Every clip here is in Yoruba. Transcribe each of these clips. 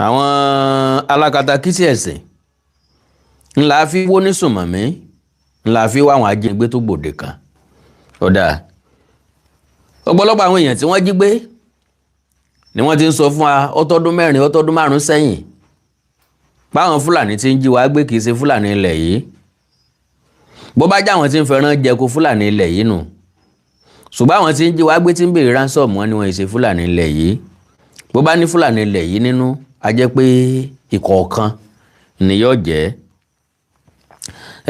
àwọn alákatakítí ẹ̀sìn ńlá fi wó ní sùnmọ̀mí ńlá fi wá àwọn ajínigbé tó gbòde kan ọ̀dà ọ̀pọ̀lọpọ̀ àwọn èèyàn tí wọ́n jí gbé ni wọ́n ti ń sọ fún wa ọtọ́dún 4 ọtọ́dún 5 sẹ́yìn báwọn fúlàní ti ń jí wa gbé kìí ṣe fúlàní ilẹ̀ yìí bó bá já àwọn tí ń fẹ́ràn jẹko fúlàní ilẹ̀ yìí nù ṣùgbọ́n àwọn tí ń jí wa gbé tí ń béèrè ransom wọn ni wọ́n ṣe fúlàní ilẹ̀ yìí bó bá ní fúlàní ilẹ̀ yìí nínú a jẹ́ pé ìkọ̀ọ̀kan ni yóò jẹ́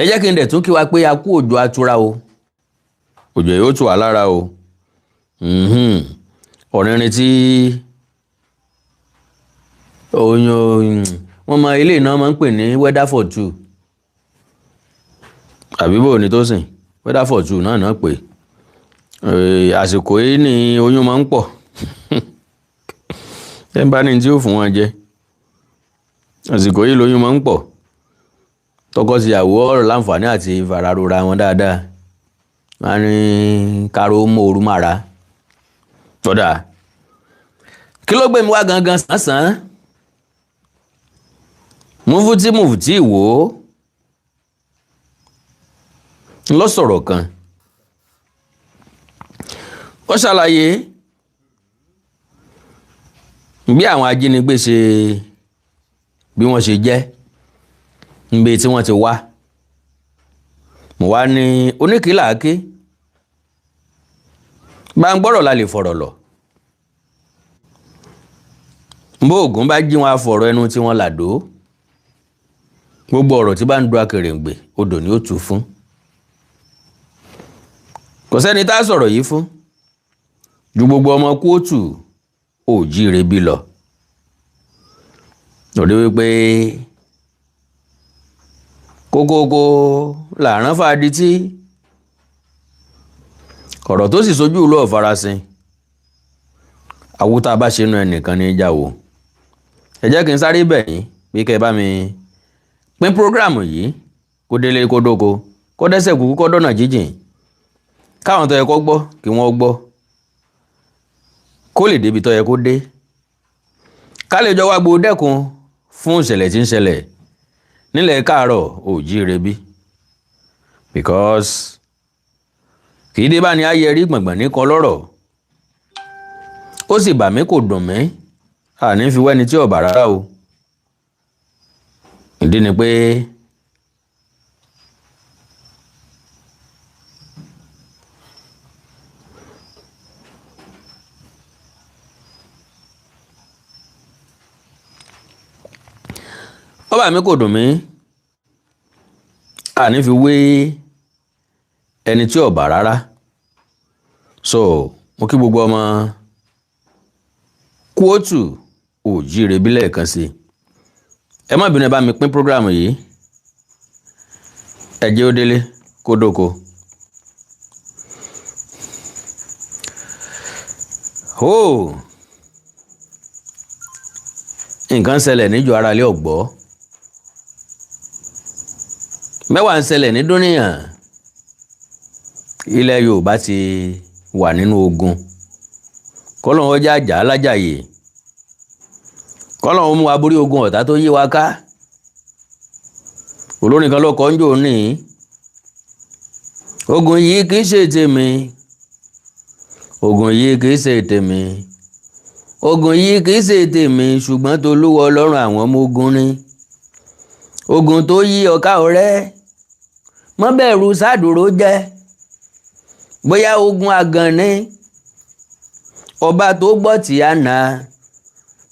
ẹ jẹ́ kí n dẹ̀ tún kí wa pé a kú òjò atura o òjò yóò tù wá lára o ọ̀rìnrìn tí wọ́n mọ ilé iná máa ń pè ní weather for two àbíbò ní tó sìn weather for two náà pè àsìkò yìí ni oyún máa ń pọ̀ ẹ bá ní tí ó fún wọn jẹ àsìkò yìí lóyún máa ń pọ̀ tọkọ-tìyàwó ọ̀rọ̀ láǹfààní àti fararora wọn dáadáa wọn ní káró mòoru mára tọ́dà kí ló gbé mi wá gangan sàn-án mufti wò ó lọ sọ̀rọ̀ kan ó ṣàlàyé bí àwọn ajínigbé bí wọ́n ṣe jẹ́ níbi tí wọ́n ti wá mo wá ní oníkìláàkì bá ń gbọ́rọ̀ la lè fọ̀rọ̀ lọ bó ògùn bá jí wọn afọ̀rọ̀ ẹnu tí wọ́n làdó gbogbo ọ̀rọ̀ tí bá ń du akèrèǹgbè odò ni ó tù fún kò sẹ́ni tá a sọ̀rọ̀ yìí fún ju gbogbo ọmọ kóòtù òjíire bí lọ lórí wípé kókókó làárán fàdí tí ọ̀rọ̀ tó sì sojú ìlú ọ̀farasin àwùtá bá ṣe nu ẹnìkan ní ìjáwó ẹ jẹ́ kí n sáré bẹ̀ yín bí kẹ́ bá mi pín prógráàmù yìí kó délé kó dóko kó dẹ́sẹ̀ kúkú kó dọ́nà jíjìn káwọn tó yẹ kó gbọ́ kí wọ́n gbọ́ kó lè débi tó yẹ kó dé ká lè jọ wá gbọ́ dẹ́kun fún ìṣẹ̀lẹ̀ tí ń ṣẹlẹ̀ nílẹ̀ káàárọ̀ òjíire bí because kì í dé bá ní ayé rí gbọ̀ngbọ̀n ní kan lọ́rọ̀ ó sì bà mí kò dùn mí àní fi wẹ́ni tí ọ̀bà rárá o ìdí ni pé ó bà mí kò dùn mí àní fi wé ẹni tí ọ̀bà rárá so mo kí gbogbo ọmọ kóòtù òjíire bí lẹ́ẹ̀kan sí ẹ má bínú ẹ bá mi pín prógráàmù yìí ẹ jẹ́ ó délé kó dóko nǹkan ṣẹlẹ̀ níjọ ara lé ọ̀gbọ́ mẹ́wàá ń ṣẹlẹ̀ ní dúníyàn ilẹ̀ Yorùbá ti wà nínú ogun kọ́lọ́hún ọjà àjà alájàyè kọ́lọ́hún mú aborí ogun ọ̀tá tó yí wa ká olórin kan ló kọ́ ń jò ní ogun yìí kìí ṣe tèmi ogun yìí kìí ṣe tèmi ogun yìí kìí ṣe tèmi ṣùgbọ́n t'Olúwa Ọlọ́run àwọn ọmọ ogun ni ogun tó yí ọ̀ká ọ̀rẹ́ mọ́ bẹ̀rù sádùró jẹ́ bóyá ogun àgàn ni ọba tó gbọ́ tí àná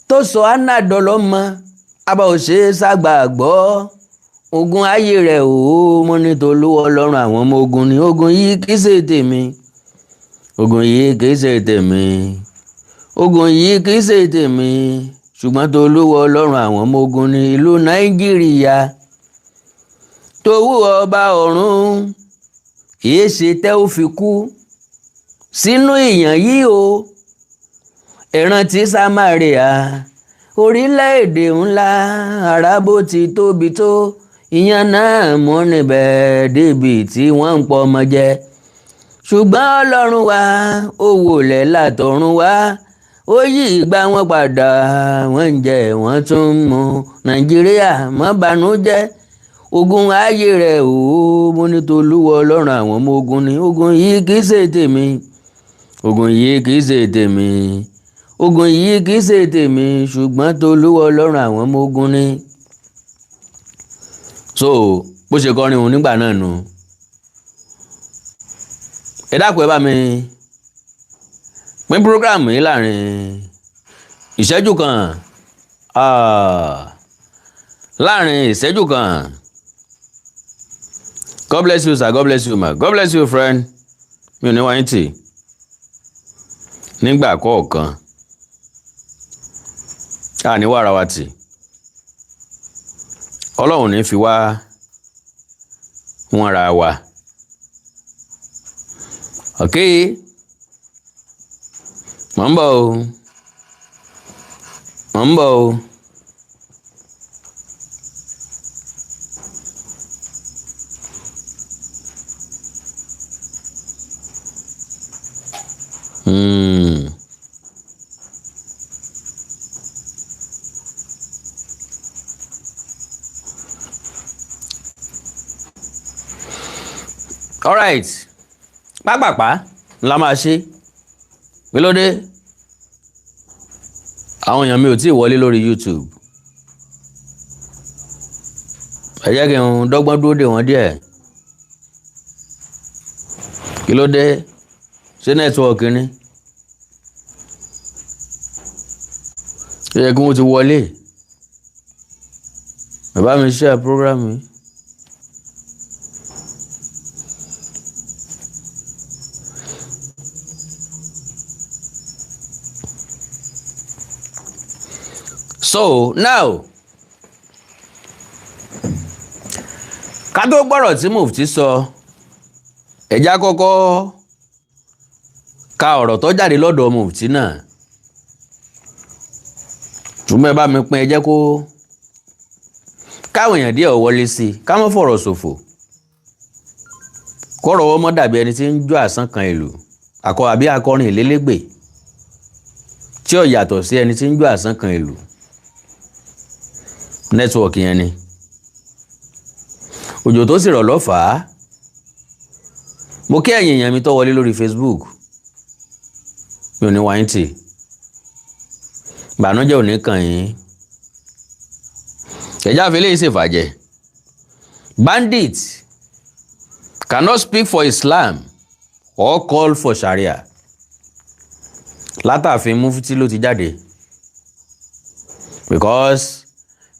tó sọ àná dọlọ́mọ abá ò ṣe é ságbà gbọ́ ogun ayé rẹ̀ mo ní t'Olúwa Ọlọ́run àwọn ọmọ ogun ni ogun yìí kìí ṣe tèmi ogun yìí kìí ṣe tèmi ogun yìí kìí ṣe tèmi ṣùgbọ́n t'Olúwa Ọlọ́run àwọn ọmọ ogun ní ìlú Nàìjíríà tòwú ọba ọ̀run kìí ṣe tẹ́ ó fi kú sínú ìyàn yìí o ìrántí Samaria orílẹ̀-èdè ńlá arábó ti tóbi tó ìyàn náà mú níbẹ̀ débi tí wọ́n ń pọ̀ ọmọ jẹ ṣùgbọ́n Ọlọ́run wa ó wòlẹ̀ látọ̀run wá ó yí ìgbà wọn padà wọ́n ń jẹ wọ́n tún ń mu Nàìjíríà má bànújẹ́ ogun ayé rẹ̀ o mo ní t'Olúwa Ọlọ́run àwọn ọmọ ogun ni ogun yìí kì í ṣe tèmi ogun yìí kì í ṣe tèmi ogun yìí kì í ṣe tèmi ṣùgbọ́n t'Olúwa Ọlọ́run àwọn ọmọ ogun ni. So bó ṣe kọrin òun nígbà náà nù. Ẹ dákun ẹ bá mi pín programu yìí láàrin ìṣẹ́jú kan láàrin ìṣẹ́jú kan. God bless you sir, God bless you ma, God bless you friend. Mi ò ní wáyé tì nígbà kọ̀ọ̀kan a ní wàrà wa tì Ọlọ́run ní fi wá wọn ra wa. Okay, mò ń bọ̀ o. All right, pápápá la máa ṣe pé lóde àwọn èèyàn mi ò tí ì wọlé lórí YouTube. Ẹ jẹ́ kí n dọ́gbọ́n dúró dè wọ́n díẹ̀. Kí ló dé? Ṣé nẹ́tíwọ̀kì ni? Ṣé yẹ kí wọ́n ti wọlé? Bàbá mi share program yìí. So now ká tó gbọ́rọ̀ tí Mufti sọ ẹ jẹ́ kọ́kọ́ ka ọ̀rọ̀ tó jáde lọ́dọ̀ Mufti náà túmọ̀ ẹ bá mi pín ẹ jẹ́ kó káwọn èèyàn díẹ̀ wọlé sí ká má fọ̀rọ̀ ṣòfò kọ́rọ̀ wọ́n mọ́ dàbí ẹni tí ń jó àsán kan ìlú àbí akọrin ìlélégbè tí ó yàtọ̀ sí ẹni tí ń jó àsán kan ìlú. Nẹ́tíwọ̀kì yẹn ni òjò tó sì rọ̀ lọ́fàá. Mo kí ẹ̀yin èèyàn mi tó wọlé lórí Facebook. Mi ò ní wáyé tì ìbànújẹ́ ò ní kàn yín. Ẹ̀já àfẹ́lẹ́ yìí ṣèfàjẹ́. Bandits cannot speak for Islam or call for Sharia. Látàfin Mufti ló ti jáde because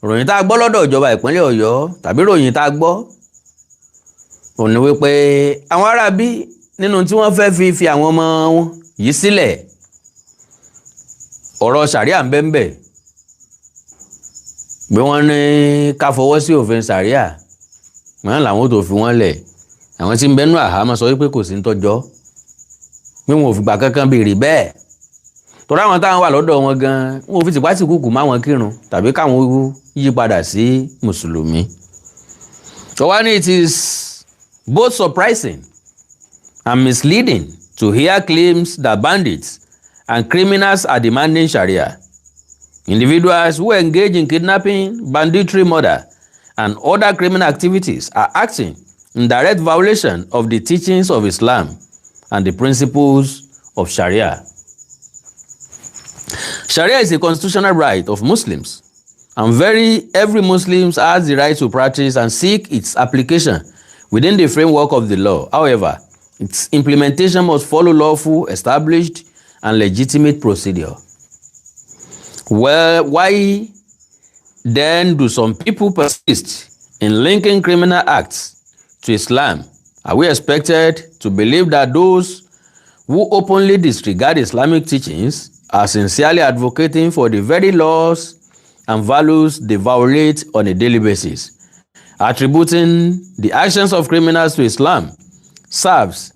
ròyìn tá a gbọ́ lọ́dọ̀ ìjọba ìpínlẹ̀ Ọ̀yọ́ tàbí ròyìn tá a gbọ́ òun ni wípé àwọn aráabí nínú tí wọ́n fẹ́ fi àwọn ọmọ wọn yìí sílẹ̀ ọ̀rọ̀ Sharia ń bẹ́ẹ̀ bí wọ́n ní ká fọwọ́ sí òfin Sharia wọ́n làwọn tó fi wọ́n lẹ̀ àwọn tí ń bẹ́nu àhámọ́ sọ wípé kò sí ń tọ́jọ́ pé wọn ò fìgbà kankan béèrè bẹ́ẹ̀ torí àwọn táwọn wà lọ́dọ̀ wọn gan wọn ò fi tìpátìkùkù má wọn kírun tàbí káwọn yí padà sí mùsùlùmí. So one, it is both surprising and misleading to hear claims that bandits and criminals are demanding Sharia. Individuals who engage in kidnapping, banditry, murder, and other criminal activities are acting in direct violation of the teachings of Islam and the principles of Sharia. Sharia is a constitutional right of Muslims, and every Muslim has the right to practice and seek its application within the framework of the law. However, its implementation must follow lawful, established, and legitimate procedure. Well, why then do some people persist in linking criminal acts to Islam? Are we expected to believe that those who openly disregard Islamic teachings are sincerely advocating for the very laws and values they violate on a daily basis? Attributing the actions of criminals to Islam serves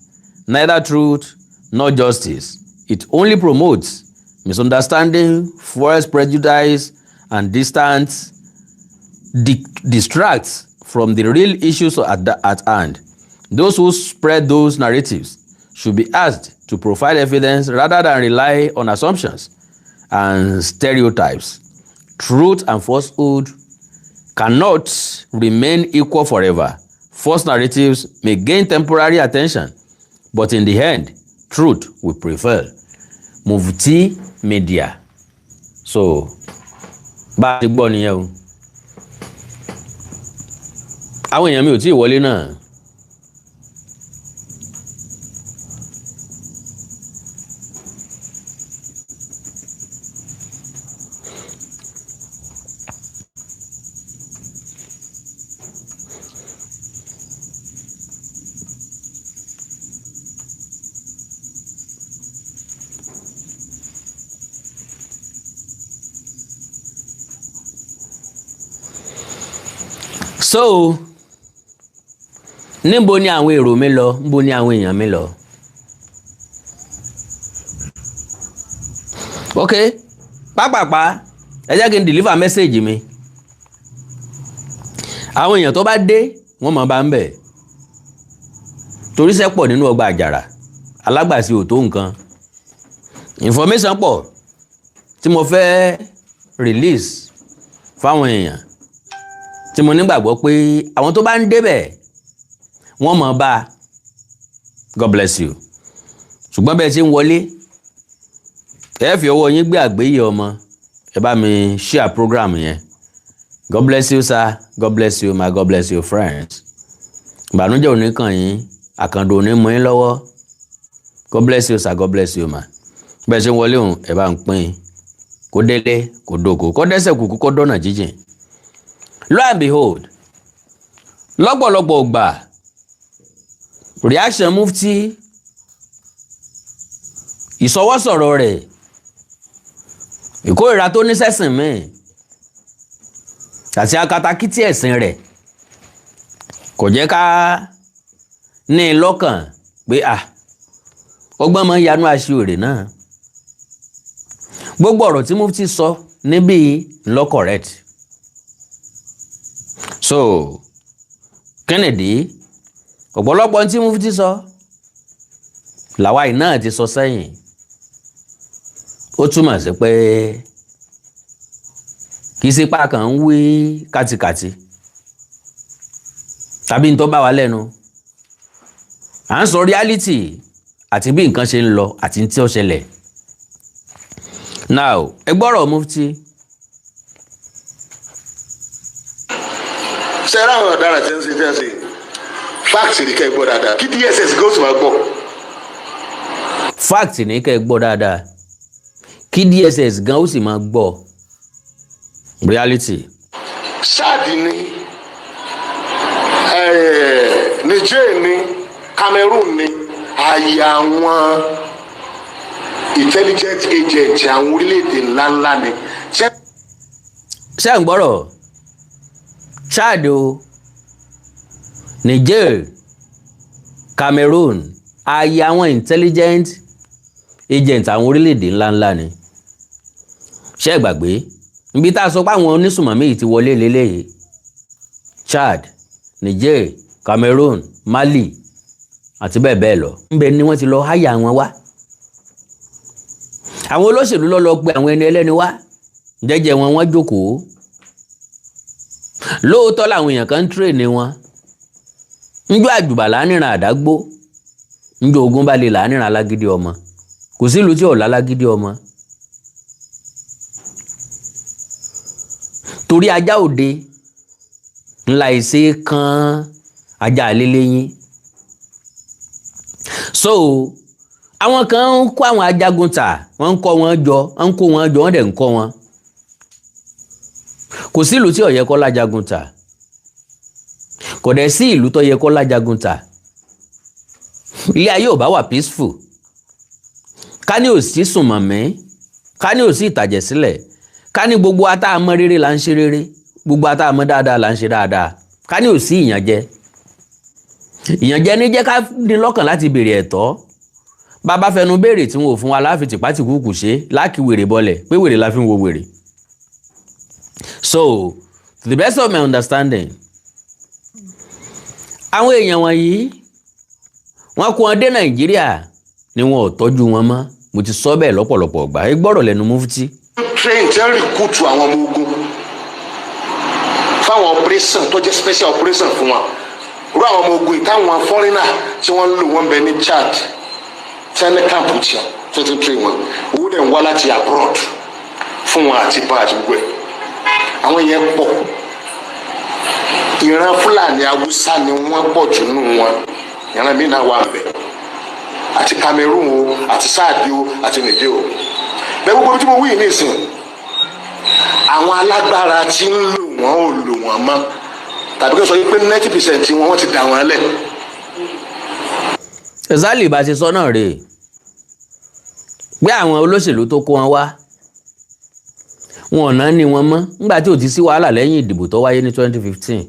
neither truth nor justice. It only promotes misunderstanding, fuels prejudice, and distracts from the real issues at hand. Those who spread those narratives should be asked to provide evidence rather than rely on assumptions and stereotypes. Truth and falsehood cannot remain equal forever. False narratives may gain temporary attention, but in the end, truth will prevail. Mufti Media. So, bá a ti gbọ́ nìyẹn o. Àwọn èèyàn mi ò tí ì wọlé náà. So, níbo ni àwọn èrò mi lọ? Níbo ni àwọn èèyàn mi lọ? Ok, pápápá ẹ jẹ́ kí n deliver message mi. Àwọn èèyàn tó bá dé wọ́n máa bá ń bẹ̀. Torí iṣẹ́ pọ̀ nínú ọgbà àjàrà, alágbàsí ò tó nǹkan. Information pọ̀ tí mo fẹ́ release fáwọn èèyàn, tí mo nígbàgbọ́ pé àwọn tó bá ń débẹ̀ wọ́n mọ̀ bá. God bless you. Ṣùgbọ́n bẹ́ẹ̀ tí ń wọlé, ẹ fi ọwọ́ yín gbé àgbéyé ọmọ, ẹ bá mi share program yẹn. God bless you sir, God bless you ma, God bless you friends. Ìbànújẹ́ ò ní kàn yín, àkàndò ò ní mú yín lọ́wọ́. God bless you sir, God bless you ma. Bẹ́ẹ̀ tí ń wọlé òun, ẹ bá ń pín kó délé, kó dóko, kó dẹ́sẹ̀ kúkú, kó dọ́nà jíjìn. Lo and behold, lọ́pọ̀lọpọ̀ gbà, reaction Mufti, ìsọwọ́sọ̀rọ̀ rẹ̀, ìkórìíra tó ní sẹ́sìn mi, àti akatakítí ẹ̀sìn rẹ̀ kò jẹ́ ká ní lọ́kàn pé ọgbọ́n máa ń yanú aṣiwèrè náà. Gbogbo ọ̀rọ̀ tí Mufti sọ níbí ló correct. So, Kennedy, ọ̀pọ̀lọpọ̀ tí Mufti sọ làwa yìí náà ti sọ sẹ́yìn. Ó túmọ̀ sí pé kì í sí pa kàn ń wí kátikàti tàbí ń tó bá wa lẹ́nu. À ń sọ reality àti bí nǹkan ṣe ń lọ àti tí ó ṣẹlẹ̀. Now, ẹ gbọ́rọ̀ Mufti. Sẹ́rà àwọn ọ̀daràn tí ń ṣe fẹ́ ṣe fact ní kẹ́ ẹ gbọ́ dáadáa kí DSS kó sì máa gbọ́. Fact ní kẹ́ ẹ gbọ́ dáadáa kí DSS gan ó sì máa gbọ́. Reality. Chad ni Niger ni Cameroon ni àyè àwọn intelligence agent àwọn orílẹ̀-èdè ńláńlá ni. Ṣé ń gbọ́rọ̀? Chad o, Niger, Cameroon, àyè àwọn intelligent agent àwọn orílẹ̀-èdè ńláńlá ni. Ṣé gbàgbé níbi tá a sọ pé àwọn onísùmọ̀mí yìí ti wọlé lélẹ́yìí? Chad, Niger, Cameroon, Mali àti bẹ́ẹ̀ bẹ́ẹ̀ lọ. Ńbẹ̀ ni wọ́n ti lọ háyà wọn wá. Àwọn olóṣèlú lọ pé àwọn ẹni ẹlẹ́ni wá, jẹ́jẹ́ wọn wọ́n jókòó. Lóòótọ́ làwọn èèyàn kan ń train wọn. Ńjọ́ àjùbà láníran àdágbó, ńjọ́ ogun bá lè láníran alágídí ọmọ. Kò sí ìlú tí ò lálágídí ọmọ. Torí ajá òde ńlá ìṣe kan ajá àléléyìn. So, àwọn kan ń kó àwọn ajagun tà, wọ́n ń kó wọn jọ, wọ́n dẹ̀ ń kọ́ wọn. Kò sí ìlú tí ó yẹ kó lájagun tà. Kò dẹ̀ sí ìlú tó yẹ kó lájagun tà. Ilé ayé ò bá wà peaceful. Ká ní ò sí sùnmọ̀mí, ká ní ò sí ìtàjẹ̀ sílẹ̀, ká ní gbogbo ata àmọ́ rere là ń ṣe rere, gbogbo ata àmọ́ dáadáa là ń ṣe dáadáa, ká ní ò sí ìyànjẹ. Ìyànjẹ ní jẹ́ ká ní lọ́kàn láti béèrè ẹ̀tọ́. Bàbá fẹnu béèrè tí wọn ò fún wa láfi tìpátìkúùkù ṣe láàkì wèrè bọ́lẹ̀ pé wèrè la fi ń wo wèrè. So, to the best of my understanding, àwọn èèyàn wọ̀nyí wọ́n kó wọn dé Nàìjíríà ni wọn ò tọ́jú wọn mọ́. Mo ti sọ bẹ́ẹ̀ lọ́pọ̀lọpọ̀ ìgbà. Ẹ gbọ́rọ̀ lẹ́nu Mufti. train tí wọ́n recruit àwọn ọmọ ogun fáwọn operation tó jẹ́ special operation fún wa rú àwọn ọmọ ogun ìtàwọn foreigner tí wọ́n ń lò wọ́n bẹ ní Chad tí wọ́n ní camp tí wọ́n ti train wọn owó dẹ̀ ń wá láti abroad fún wọn àti bá àti gbogbo ẹ̀ àwọn yẹn pọ̀ ìran Fúlàní Haúsá ni wọ́n pọ̀ jù nínú wọn ìran mi náà wà bẹ̀ àti Cameroon o àti Sáàdì o àti Nìjẹ̀ o bẹ́ẹ̀ gbogbo tí mo wí ní ìsìn àwọn alágbára tí ń lò wọ́n ò lò wọ́n mọ́ tàbí kí n sọ pé 90% wọn ti dà wọ́n lẹ̀. Exactly bá ṣe sọ náà rèé pé àwọn olóṣèlú tó kó wọn wá wọn ò náà ní wọn mọ́ nígbà tí ò ti sí wàhálà lẹ́yìn ìdìbò tó wáyé ní 2015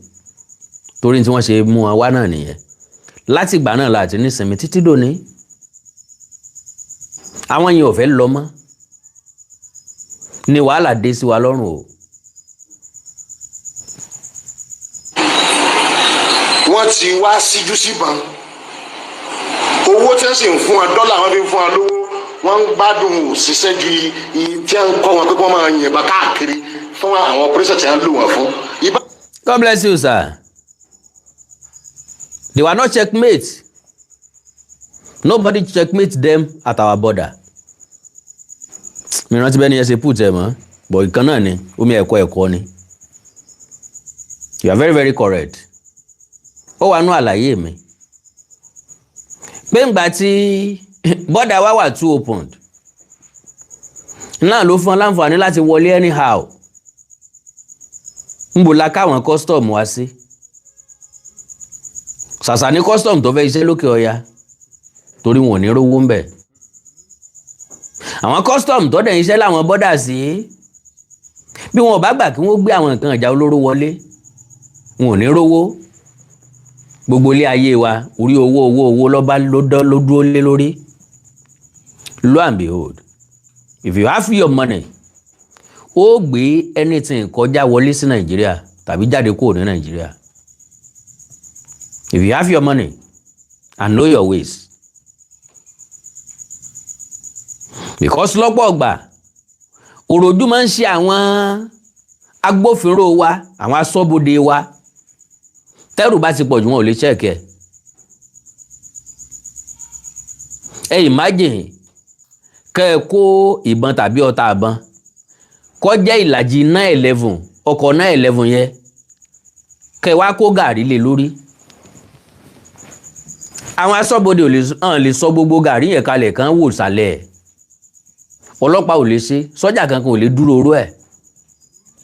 torí tí wọ́n ṣe mú wọn wá náà nìyẹn láti ìgbà náà láti nísinmi títí dòní àwọn yẹn ò fẹ́ lọ mọ́ ni wàhálà dé sí wa lọ́rùn o. wọ́n ti wá síjú síbọn owó tí wọ́n sì ń fún wa dọ́là wọn fi ń fún wa lówó wọ́n ń gbádùn òṣìṣẹ́ ju tí wọ́n ń kọ́ wọn pé wọ́n máa yìnbọn káàkiri fún àwọn operation tí wọ́n lò wọ́n fún. God bless you, sir. They were not checkmate. Nobody checkmate them at our border. Mi rántí bẹ́ẹ̀ ni ẹ ṣe put ẹ̀ mọ́ bọ̀ ìkan náà ni omi ẹ̀kọ́ ni. You are very very correct. Ó wà nú àlàyé mi. Pé ńgbà tí border wa wà too opened náà ló fún láǹfààní láti wọlé anyhow. Ńbò la káwọn custom wá sí. Ṣàṣà ní custom tó fẹ́ iṣẹ́ lókè ọya torí wọn ò ní rówó ń bẹ̀. Àwọn custom tó dẹ̀ iṣẹ́ láwọn bọ́dà sí bí wọn ò bá gbà kí wọ́n gbé àwọn nǹkan ìjà olóró wọlé wọn ò ní rówó. Gbogbo ilé ayé wa orí owó lọ́ba ló dúró lé lórí. Lo and behold, if you have your money ó gbé anything kọjá wọlé sí Nàìjíríà tàbí jáde kúrò ní Nàìjíríà. If you have your money and know your ways. Because lọ́pọ̀ ọgbà òròjú máa ń ṣe àwọn agbófinró wa àwọn aṣọ́bodè wa tẹ́rù bá ti pọ̀jù wọn ò lè ṣẹ́ẹ̀kẹ́. Ẹ imagine kẹ́ ẹ kó ìbọn tàbí ọta àbọn kó jẹ́ ìlàjì 911 ọkọ̀ 911 yẹn kẹ́ ẹ wá kó gàrí lé lórí. Àwọn aṣọ́bodè ò lè sọ gbogbo gàrí yẹn kalẹ̀ kan wò sàlẹ̀ ẹ̀. Ọlọ́pàá ò lè ṣe sọ́jà kankan ò lè dúró oró ẹ̀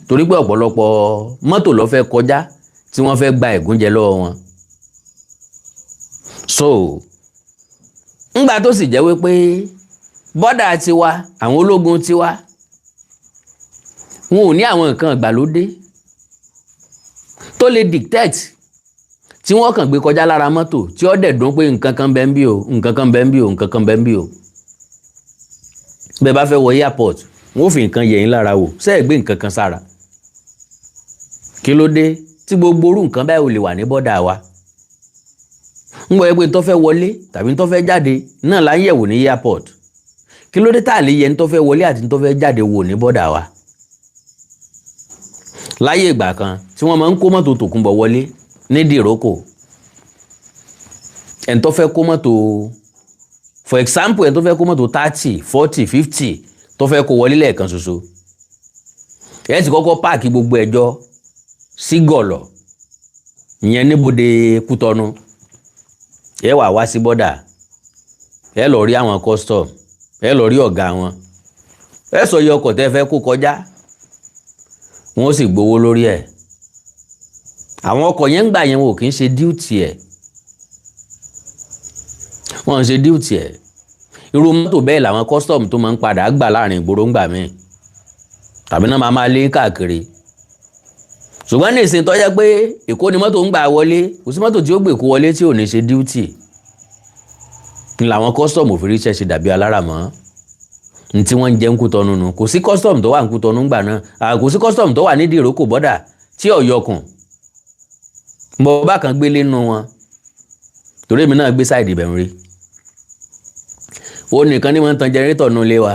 torí pé ọ̀pọ̀lọpọ̀ mọ́tò ló fẹ́ kọjá tí wọ́n fẹ́ gba ẹ̀gúnjẹ lọ́wọ́ wọn. So ńgbà tó sì jẹ́ wípé bọ́dà tiwa àwọn ológun tiwa wọn ò ní àwọn nǹkan ìgbàlódé tó lè dictate tí wọ́n kàn gbé kọjá lára mọ́tò tí ó dẹ̀ dún pé nǹkan kan bẹ́ ń bí o nǹkan kan bẹ́ ń bí o nǹkan kan bẹ́ ń bí o. Bẹ́ẹ̀ bá fẹ́ wọ airport wọ́n ò fi nǹkan yẹ̀ yín lára wò ṣé ẹ gbé nǹkan kan sára. Kí ló dé tí gbogbo orú nǹkan báyìí ò lè wà ní bọ́dà wa. ń gbọ́ pé tó fẹ́ wọlé tàbí tó fẹ́ jáde náà là ń yẹ̀wò ní airport. Kí ló dé tá a lè yẹ ní tó fẹ́ wọlé àti ní tó fẹ́ jáde wò ní bọ́dà wa. Láyé ìgbà kan tí wọ́n máa ń kó mọ́tò tòkunbọ̀ wọlé ní dìrókò ẹni tó fẹ́ kó mọ́tò for example ẹni tó fẹ́ kó mọ́tò 30 40 50 tó fẹ́ kó wọlé lẹ́ẹ̀kan ṣoṣo ẹ ti kọ́kọ́ páàkì gbogbo ẹjọ́ sí gọ̀lọ̀ ìyẹn níbodè Kútọ́nù ẹ wá sí bọ́dà ẹ lọ rí àwọn custom ẹ lọ rí ọ̀gá wọn ẹ sọ iye ọkọ̀ tẹ́ fẹ́ kó kọjá wọ́n sì gbowó lórí ẹ̀. Àwọn ọkọ̀ yẹn ń gbà yẹn wò kì í ṣe duty ẹ̀ wọ́n ń ṣe duty ẹ̀ irú mọ́tò bẹ́ẹ̀ làwọn custom tó máa ń padà gbà láàrin ìgboro ń gbà mí tàbí náà máa lé káàkiri. Ṣùgbọ́n ní ìsìn tó jẹ́ pé Èkó ni mọ́tò ń gbà wọlé kò sí mọ́tò tí ó gbé kó wọlé tí ò ní ṣe duty ni làwọn custom òfin ríṣẹ́ ṣe dàbí alára mọ́ ní tí wọ́n ń jẹ́ ń Kútọ́nù nù. Kò sí custom tó wà ń Kútọ́nù gbà náà kò sí custom tó wà ní Ìdíròkò bọ́dà tí ọ̀yọkùn mo bá kan gbélé nínú wọn torí èmi náà gbé sáìdì ibẹ̀ ń rí ó nìkan ní wọ́n ń tan jẹnẹrétọ̀ nù ilé wa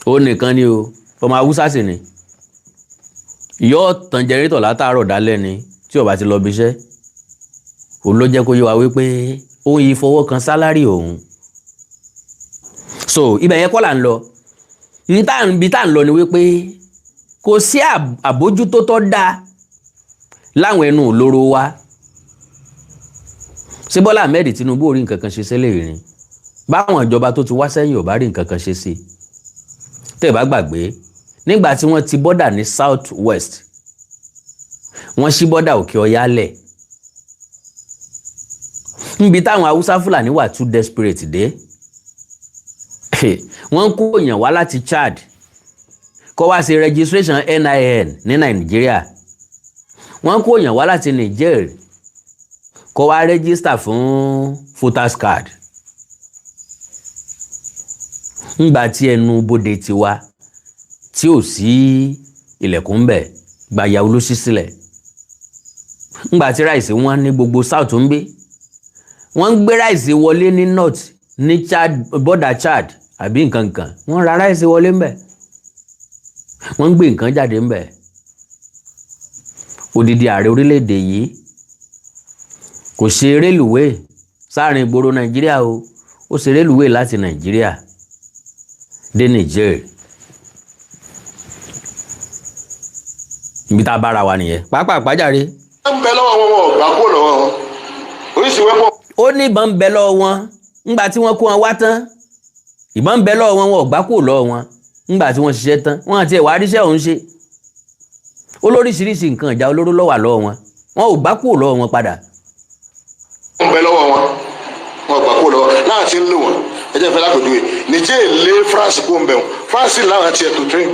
ó nìkan ni o ọmọ Haúsá sì ni yóò tan jẹrìtọ̀ látàárọ̀ dálẹ́ ni tí ó bá ti lọ bí iṣẹ́ òun ló jẹ́ kó yé wa wípé òun yìí fọwọ́ kan sálárì òun. So ibẹ̀ yẹn kọ́ là ń lọ ibi tá à ń lọ ni wípé kò sí àbójútó tó dáa láwọn ẹnu olóró wa. ṣé Bọ́lá Ahmed Tinubu ò rí nǹkan kan ṣe sílẹ̀ rí báwọn ìjọba tó ti wá sẹ́yìn ò bá rí nǹkan kan ṣe sí tẹ́ ẹ bá gbàgbé nígbà tí wọ́n ti bọ́dà ní South West wọ́n ṣí bọ́dà Òkè Ọya lẹ̀ níbi táwọn Haúsá Fúlàní wà too desperate dé wọ́n kó èèyàn wá láti Chad kó wá ṣe registration NIN ní Nàìjíríà wọ́n kó èèyàn wá láti Niger kó wá register fún voters card ńgbà tí ẹnu bodè ti wá tí ò sí ilẹ̀kùn bẹ̀ gbàyà olóṣì sílẹ̀ ńgbà tí ráìsì wọn ní gbogbo South ń gbé wọ́n ń gbé ráìsì wọlé ní North ní Chad border Chad àbí nǹkan kan wọ́n ra ráìsì wọlé ńbẹ̀ wọ́n ń gbé nǹkan jáde ńbẹ̀ odidi ààrẹ orílẹ̀-èdè yìí kò ṣe rélùwé sáàrin ìgboro Nàìjíríà o ó ṣe rélùwé láti Nàìjíríà dé Niger ibi tá a bára wa nìyẹn pàápàá pàjáre. ń bẹ lọ́wọ́ wọn ọ̀gbà kó lọ́wọ́ wọn oríṣi wẹ́pọ̀. ó ní ìbọn ń bẹ lọ́wọ́ wọn ńgbà tí wọ́n kó wọn wá tán ìbọn ń bẹ lọ́wọ́ wọn ọ̀gbà kó lọ́wọ́ wọn ńgbà tí wọ́n ṣiṣẹ́ tán wọ́n àti ẹ̀wà àríṣẹ́ òun ṣe olóríṣiríṣi nǹkan ìjà olóró ló wà lọ́wọ́ wọn wọn ò gbà kó lọ́wọ́ wọn padà. ń bẹ lọ́wọ́ wọn ọ̀gbà kó lọ́wọ́ láti ń lò wọ́n ẹjẹ́ ìfẹ́ lápẹ̀dúwẹ̀ Niger lé France kó ń bẹ̀ wọ́n France láwọn ti ẹ̀tọ́ train.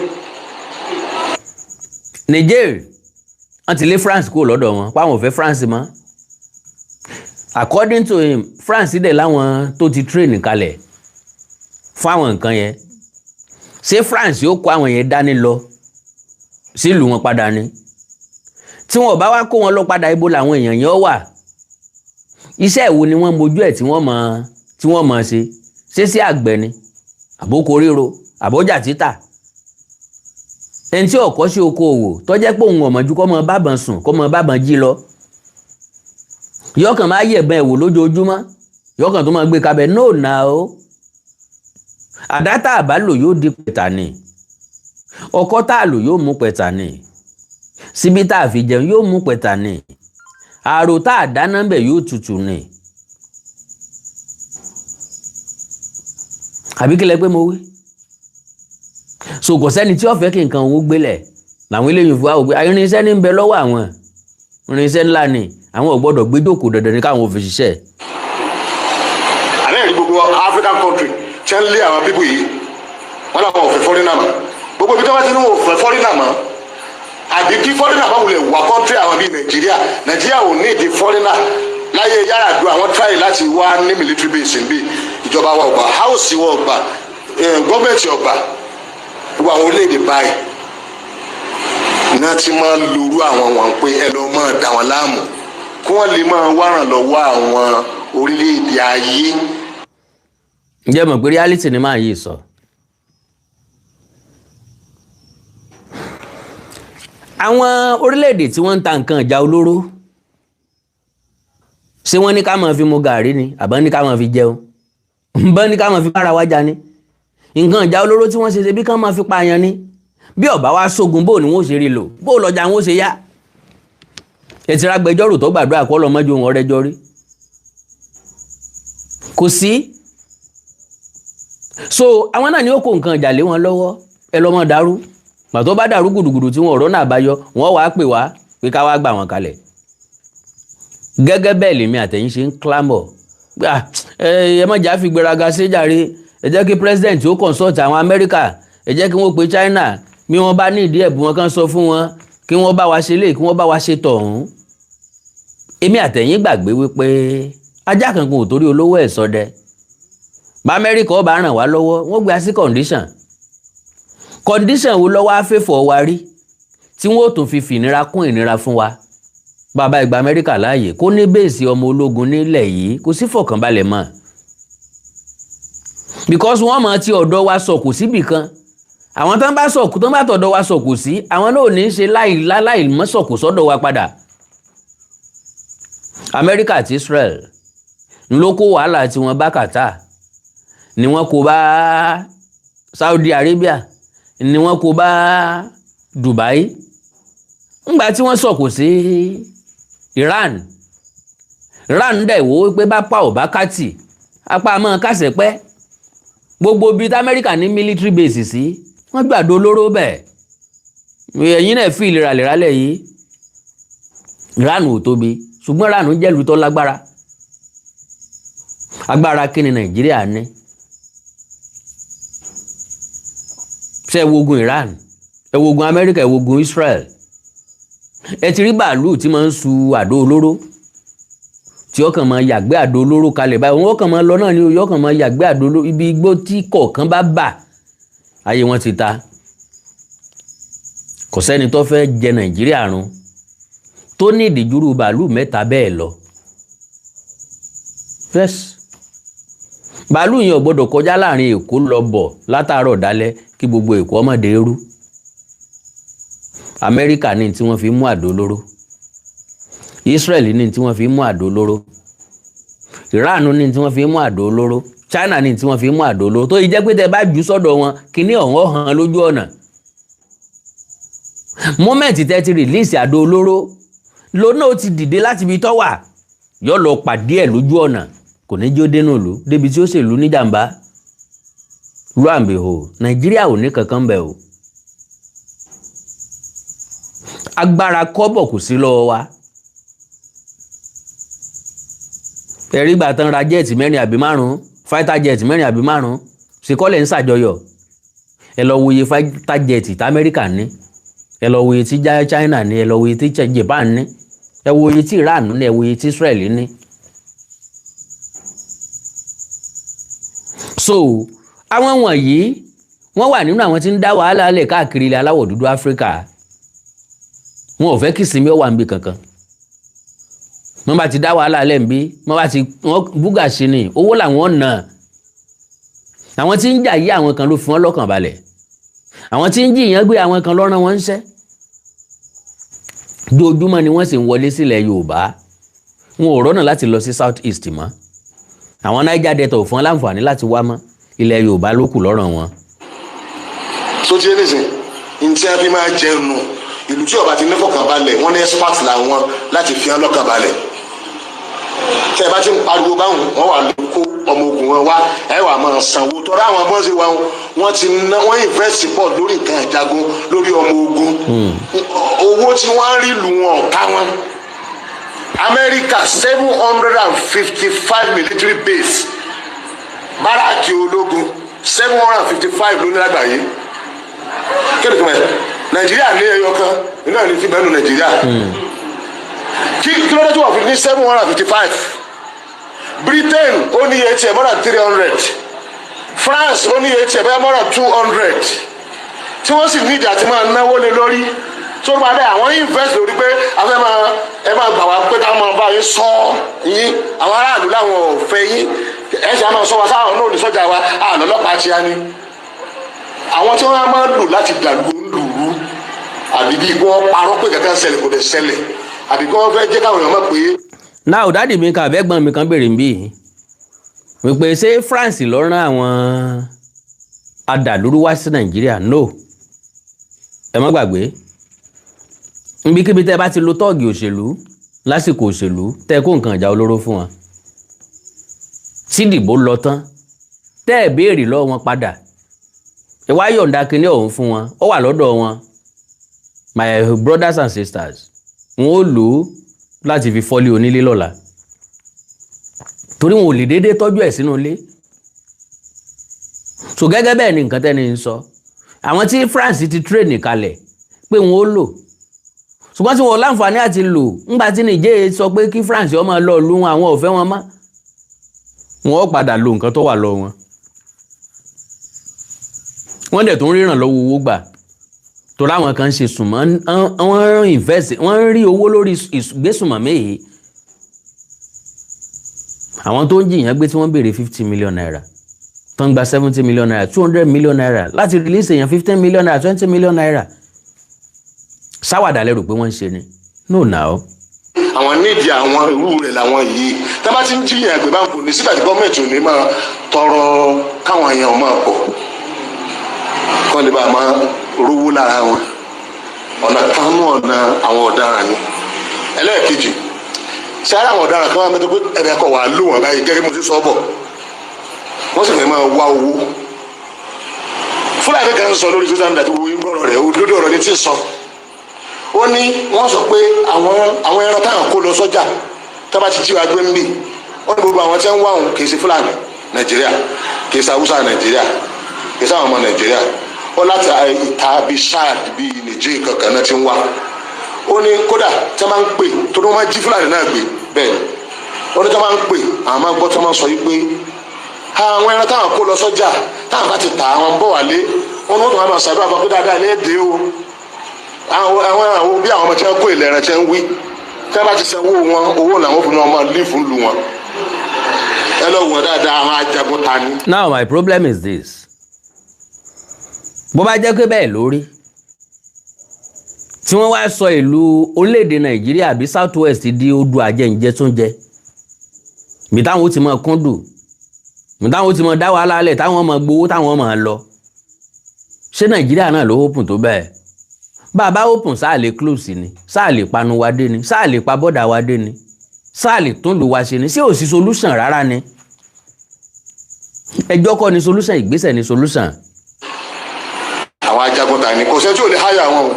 Niger wọ́n ti lé France kó lọ́dọ̀ wọn páwọn ò fẹ́ France mọ́ according to him France dẹ̀ láwọn tó ti train kalẹ̀ fún àwọn nǹkan yẹn ṣé France yóò kó àwọn yẹn dání lọ sílùú wọn padà ni tí wọn ò bá wá kó wọn lọ padà ibo làwọn èèyàn yẹn wà iṣẹ́ ìwo ni wọ́n mojú ẹ̀ tí wọ́n mọ̀ ṣe sí àgbẹ̀ ni àbókò ríro àbójà títà ẹni tí ọkọ̀ sí okòòwò tó jẹ́ pé òun ọ̀mọ̀jú kọ́ mọ bábọn sùn kọ́ mọ bábọn jí lọ yọkàn máa yẹ̀bọn ẹ̀wò lójoojúmọ́ yọkàn tó máa gbé kabẹ̀ no now àdá tá a bá lò yóò di pẹ̀tà ni ọkọ́ tá a lò yóò mú pẹ̀tà ni síbi tá a fi jẹun yóò mú pẹ̀tà ni àrò tá a dáná bẹ̀ yóò tutù ni àbí kílẹ̀ pé mo wí so kò sẹ́ni tí ó fẹ́ kí nǹkan owó gbélẹ̀ làwọn eléyìí fún wa wò pé irinṣẹ́ ní ń bẹ lọ́wọ́ àwọn irinṣẹ́ ńlá ni àwọn ò gbọ́dọ̀ gbé jókòó dandan ní káwọn ò fi ṣiṣẹ́. àná ẹ̀rí gbogbo African country ṣe ń lé àwọn pípù yìí wọ́n làwọn ò fẹ́ fọ́rínà mọ́ gbogbo ibi tí wọ́n ti ní wọn ò fẹ́ fọ́rínà mọ́ àbí kí fọ́rínà bá wulẹ̀ wà country àwọn bíi Nàìjíríà ò ní ìdí fọ́rínà láyé Yar'Adua àwọn try láti wá ní military base níbí ìjọba wa ọgbà house wa ọgbà gọ́ọ̀mẹ̀ntì ọgbà gbogbo àwọn orílẹ̀-èdè báyìí náà ti máa lorú àwọn wọn pé ẹ lọ máa dà wọn láàmú kí wọ́n lè máa wárán lọ́wọ́ àwọn orílẹ̀-èdè ayé. ǹjẹ́ mọ̀ pé reality ni máa yìí sọ. àwọn orílẹ̀-èdè tí wọ́n ń ta nǹkan ìjà olóró ṣé wọ́n ní ká máa fi mu gàrí ni àbọ̀ ní ká máa fi jẹun bọ́n ní ká máa fi bára wájà ni nǹkan ìjà olóró tí wọ́n ṣe bí kán máa fi pààyàn ni bí ọ̀bá wa sógun bó ni wọ́n ṣe rí lò bó lọ́jà wọn ṣe yá ètò agbẹjọ́rò tó gbàdúrà kọ́ lọ́mọ́jú wọn ọ̀rẹ́jọ́ rí kò sí so àwọn náà ni ó kó nǹkan ìjà lé wọn lọ́wọ́ ẹ lọ́mọ dàrú pàtó bá dàrú gùdùgùdù tí wọn ọ̀rọ̀ náà bá yọ wọ́n wàá pè wá pé ká wá gbà wọn kalẹ̀ gẹ́gẹ́ bẹ́ẹ̀ lèmi àtẹ̀yìn ṣe ń clamor ẹ má jà fi gbéraga sí jàre ẹ jẹ́ kí president ó consult àwọn Amẹ́ríkà ẹ jẹ́ kí wọ́n pe China bí wọ́n bá ní ìdí ẹ̀bù wọn kan sọ fún wọn kí wọ́n bá wa ṣe lè kí wọ́n bá wa ṣe tọ̀hún. èmi àtẹ̀yìn gbàgbé wípé ajá kankan ò torí olówó ẹ̀ ṣọdẹ bá Amẹ́ríkà ó bá ràn wá lọ́wọ́ wọ́n gbé sí condition wo lọ́wọ́ àfẹ́fọ́ wa rí tí wọ́n ò tún fi fìnira kún ìnira fún wa bàbá ìgbà Amẹ́ríkà láàyè kó ní bẹ́ẹ̀sì ọmọ ológun nílẹ̀ yìí kò sí fọ̀kànbalẹ̀ mọ́ because wọ́n máa ti ọ̀dọ̀ wa sọ kò síbì kan àwọn tán bá sọ̀kù tán bá tọ̀dọ̀ wa sọ̀kù sí àwọn náà ò ní ṣe láì mọ́ sọ̀kù sọ́dọ̀ wa padà. Amẹ́ríkà àti Israel ló kó wàhálà tí wọ́n bá Qatar, ni wọ́n kó bá Saudi Arabia, ni wọ́n kó bá Dubai. Ńgbà tí wọ́n sọ̀kù sí Iran dẹ̀ wò pé bá pa ò bá kàtì apá mọ́ kásẹ̀ pẹ́. Gbogbo bíi tí Amẹ́ríkà ní military base sí wọ́n gbàdo olóró bẹ́ẹ̀. Ẹ̀yin náà fi ìlera lè rálẹ̀ yìí. Iran ò tóbi ṣùgbọ́n Iran jẹ́ ìlú tó lágbára. Agbára kí ni Nàìjíríà ní? Ṣé ẹ wo ogun Iran, ẹ wo ogun Amẹ́ríkà, ẹ wo ogun Israel. Ẹ ti rí bàálù tí máa ń su àdó olóró tí ó kàn máa yàgbé àdó olóró kalẹ̀ báyìí wọ́n kàn máa lọ náà ni ó kàn máa yàgbé àdó olóró ibi igbó tí kọ̀ọ̀kan bá bà ayé wọn ti ta. Kò sẹ́ni tó fẹ́ jẹ Nàìjíríà run tó ní ìdíjúrú bàálù mẹ́ta bẹ́ẹ̀ lọ. Yes. Bàálù yẹn ò gbọ́dọ̀ kọjá láàrin Èkó lọ bọ̀ látàárọ̀ dálẹ́ kí gbogbo Èkó ọmọdé rú. Amẹ́ríkà ní tí wọ́n fi mú àdó olóró, Israel ní tí wọ́n fi mú àdó olóró, Iran ní tí wọ́n fi mú àdó olóró, China ní tí wọ́n fi mú àdó olóró tó yí jẹ́ pé tẹ́ bá jù sọ́dọ̀ wọn kíní ọ̀hún hàn lójú ọ̀nà. Mọ́mẹ́ǹtì tẹ́ ti rìlíìsì àdó olóró lónà ó ti dìde láti ibi tó wà yóò lọ pàdé ẹ̀ lójú ọ̀nà, kò ní jó dénú ìlú débi tí ó sì lù ní jàǹbá. Lu àǹbẹ̀hò Nàìjíríà ò ní kankan bẹ̀ o. Agbára kọ́bọ̀ kò sí lọ́wọ́ wa. Ẹ̀rí gbà tán ra jẹ́ẹ̀tì mẹ́rin àbí márùn-ún, fighter jet mẹ́rin àbí márùn-ún, ṣe kọ́lẹ̀ ń ṣàjọyọ̀. Ẹ lọ wo iye fighter jet tí Amẹ́ríkà ní, ẹ lọ wo iye tí China ní, ẹ lọ wo iye tí Japan ní, ẹ wo iye tí Iran ní, ẹ wo iye tí Israel ní. So àwọn wọ̀nyí wọ́n wà nínú àwọn tí ń dá wàhálà lẹ̀ káàkiri ilẹ̀ aláwọ̀ dúdú Áfíríkà. Wọn ò fẹ́ kí ìsinmi ó wà níbi kankan. Wọ́n bá ti dá wàhálà lẹ̀ ń bí wọ́n búgà sí ni owó làwọn nà. Àwọn tí ń jà yí àwọn kan ló fi wọ́n lọ́kàn balẹ̀. Àwọn tí ń jìyàn gbé àwọn kan lọ́rán wọn ń ṣẹ́. Dojúmọ́ ni wọ́n sì ń wọlé sílẹ̀ Yorùbá. Wọn ò rọ́nà láti lọ sí South East mọ́. Àwọn Niger Delta ò fún wọn láǹfààní láti wá mọ́. Ilẹ̀ Yorùbá ló kù lọ́rọ̀ wọn. So ti ẹnìsìn ntí a fi máa jẹun nù ìlú tí ọba ti ní fọkànbalẹ̀ wọ́n ní expert làwọn láti fi hàn lọ́kànbalẹ̀. Tẹ́ ẹ bá ti ń pariwo báwọn wọ́n wà ló kó ọmọ ogun wọn wá ẹ wà máa sanwó tọ́ra àwọn bọ́ọ̀sì wa wọ́n invest pọ̀ lórí nǹkan ìjagun lórí ọmọ ogun. Owó tí wọ́n ń rí lù wọn ọ̀ká wọn. Amẹ́ríkà 755 military base báràkì ológun 755 ló ní lágbàáyé. Kí ló tó mẹ́ Nàìjíríà ní ẹyọ kan nínú ẹni tí bẹ́ẹ̀ nù Nàìjíríà. Kí ló dé tí wọ́n fi ní 755? Britain ó ní iye tiẹ̀ more than 300. France ó ní iye tiẹ̀ bẹ́ẹ̀ more than 200. Tí wọ́n sì ní ìdí àti máa náwó lé lórí. Tó bá dé àwọn invest lórí pé afẹ́ ẹ máa gbà wá pé ká máa bá yín sọ yín àwọn aráàlú láwọn ò fẹ́ yín ẹ ṣe àmọ́ sọ wa sáwọn náà ní sọ́jà wa àná ọlọ́pàá ti á ní. Àwọn tí wọ́n máa lù láti dàgbò ń lù ú àbí bí wọ́n parọ́ pé kankan ṣẹlẹ̀ kò dẹ̀ ṣẹlẹ̀ àbí kí wọ́n fẹ́ jẹ́ káwọn èèyàn mọ̀ pé. Náà dádì mi kan àbẹ́gbọ́n mi kan béèrè níbí wípé ṣé France ló rán àwọn adàlúrú wá sí Nàìjíríà? No, ẹ má gbàgbé níbikíbi tẹ́ bá ti lo tọ́ọ̀gì òṣèlú lásìkò òṣèlú tẹ́ kó nǹkan ìjà olóró fún wọn tí ìdìbò lọ tán tẹ́ ẹ̀ béèrè lọ́wọ́ wọn padà ẹ wá yọ̀ǹda kinní ọ̀hún fún wọn ó wà lọ́dọ̀ wọn. My brothers and sisters wọn ó lò ó láti fi fọ́lé onílé lọ́la torí wọn ò lè déédéé tọ́jú ẹ̀ sínú ilé. So gẹ́gẹ́ bẹ́ẹ̀ ni nǹkan tẹ́ni ń sọ àwọn tí France ti train kalẹ̀ pé wọn ó lò ṣùgbọ́n tí wọn ò láǹfààní àti lò ńgbà tí Niger sọ pé kí France ó máa lọ lù wọn àwọn ò fẹ́ wọn mọ́ wọn ó padà lo nǹkan tó wà lọ wọn. Wọ́n dẹ̀ tó ń ríran lọ́wọ́ owó gbà tó láwọn kan ṣe sùnmọ́ wọ́n invest wọ́n rí owó lórí ìgbésùnmọ́ méye. Àwọn tó ń jìyàn gbé tí wọ́n béèrè 50 million naira tó ń gba 70 million naira 200 million naira láti release èèyàn 15 million naira 20 million naira sáwàdà lérò pé wọ́n ń ṣe ni no now. àwọn nídìí àwọn irú rẹ̀ làwọn yìí tá bá ti ń jiyàn àgbẹ̀ bá ń kò ní sígbà tí gọ́ọ̀mẹ̀ntì ò ní máa tọrọ káwọn èèyàn máa pọ̀ kọ́ lè bá a máa rówó lára wọn ọ̀nà kanú ọ̀nà àwọn ọ̀daràn ni. ẹlẹ́ẹ̀kejì sáré àwọn ọ̀daràn kan wá mẹ́tọ́ pé ẹ̀rẹ́ kọ̀ wà lò wọ́n báyìí gẹ́gẹ́ mo ti sọ bọ̀ wọ́n sì fẹ́ máa wá owó. Fúlàní kan sọ lórí social media tó wo ìgbọ̀rọ̀ rẹ̀ òdodo ọ̀rọ̀ ni tí ń sọ ó ní wọ́n sọ pé àwọn ẹran táwọn kó lọ sọ́jà tó bá ti jí wa gbé ń bì wọ́n ní gbogbo àwọn tí wọ́n ń wá òun kì í ṣe Fúlàní Nàìjíríà kì í ṣe Haúsá Nàìjíríà kì í ṣe àwọn ọmọ Nàìjíríà ó láti ìta bíi Chad bíi Niger kankan náà ti ń wá ó ní kódà tí wọ́n máa ń pè tó ní wọ́n máa jí Fúlàní náà gbé bẹ́ẹ̀ ni ó ní tí wọ́n máa ń pè àwọn máa gbọ́ tí wọ́n máa sọ yìí pé àwọn ẹran táwọn kó lọ sọ́jà táwọn bá ti tà àwọn ń bọ̀ wálé wọn ní wọ́n tún máa ṣàdúrà fún pé dáadáa ní èdè o àwọn bí àwọn ọmọ tí wọ́n kó ìlẹ̀ ẹran tí wọ́n wí tí wọ́n bá ti sanwó wọn owó làwọn fún wọn máa lífù lu wọn ẹ lọ wọ dáadáa àwọn ajagun ta ni. Now my problem is this bó bá jẹ́ pé bẹ́ẹ̀ lórí tí wọ́n wá sọ ìlú orílẹ̀-èdè Nàìjíríà àbí South West di odò àjẹǹjẹ tó ń jẹ bí táwọn ó ti mọ kúndùn bí táwọn ó ti mọ dá wàhálà lẹ̀ táwọn mọ gbowó táwọn mọ lọ ṣé Nàìjíríà náà ló open tó bẹ́ẹ̀ bàbá open sáà lè close ni sáà lè panu wa dé ni sáà lè pa bọ́dà wa dé ni sáà lè tún lù wá ṣe ni sí ò sí solution rárá ni ẹjọ́ kọ́ ni solution ìgbésẹ̀ ni solution. àwọn ajagunta ni kò sẹ́ni tí ò lè háyà wọn o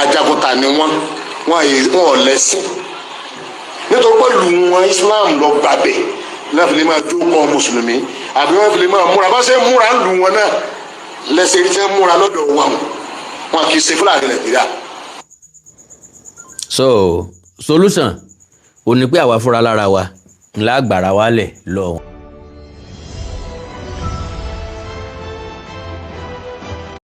ajagunta ni wọn ò lẹ́sìn nítorí pé lù wọn Islam lọ gbàbẹ̀ náà fi lè máa dúró mùsùlùmí àbí wọn fi lè máa múra bá ṣe múra ń lù wọn náà lẹ́sẹ̀ rí tẹ́ múra lọ́dọ̀ wọn kì í ṣe Fúlàní Nàìjíríà. So solution ò ní pé àwa fúnra lára wa ńlá gbàrà wálẹ̀ lọ.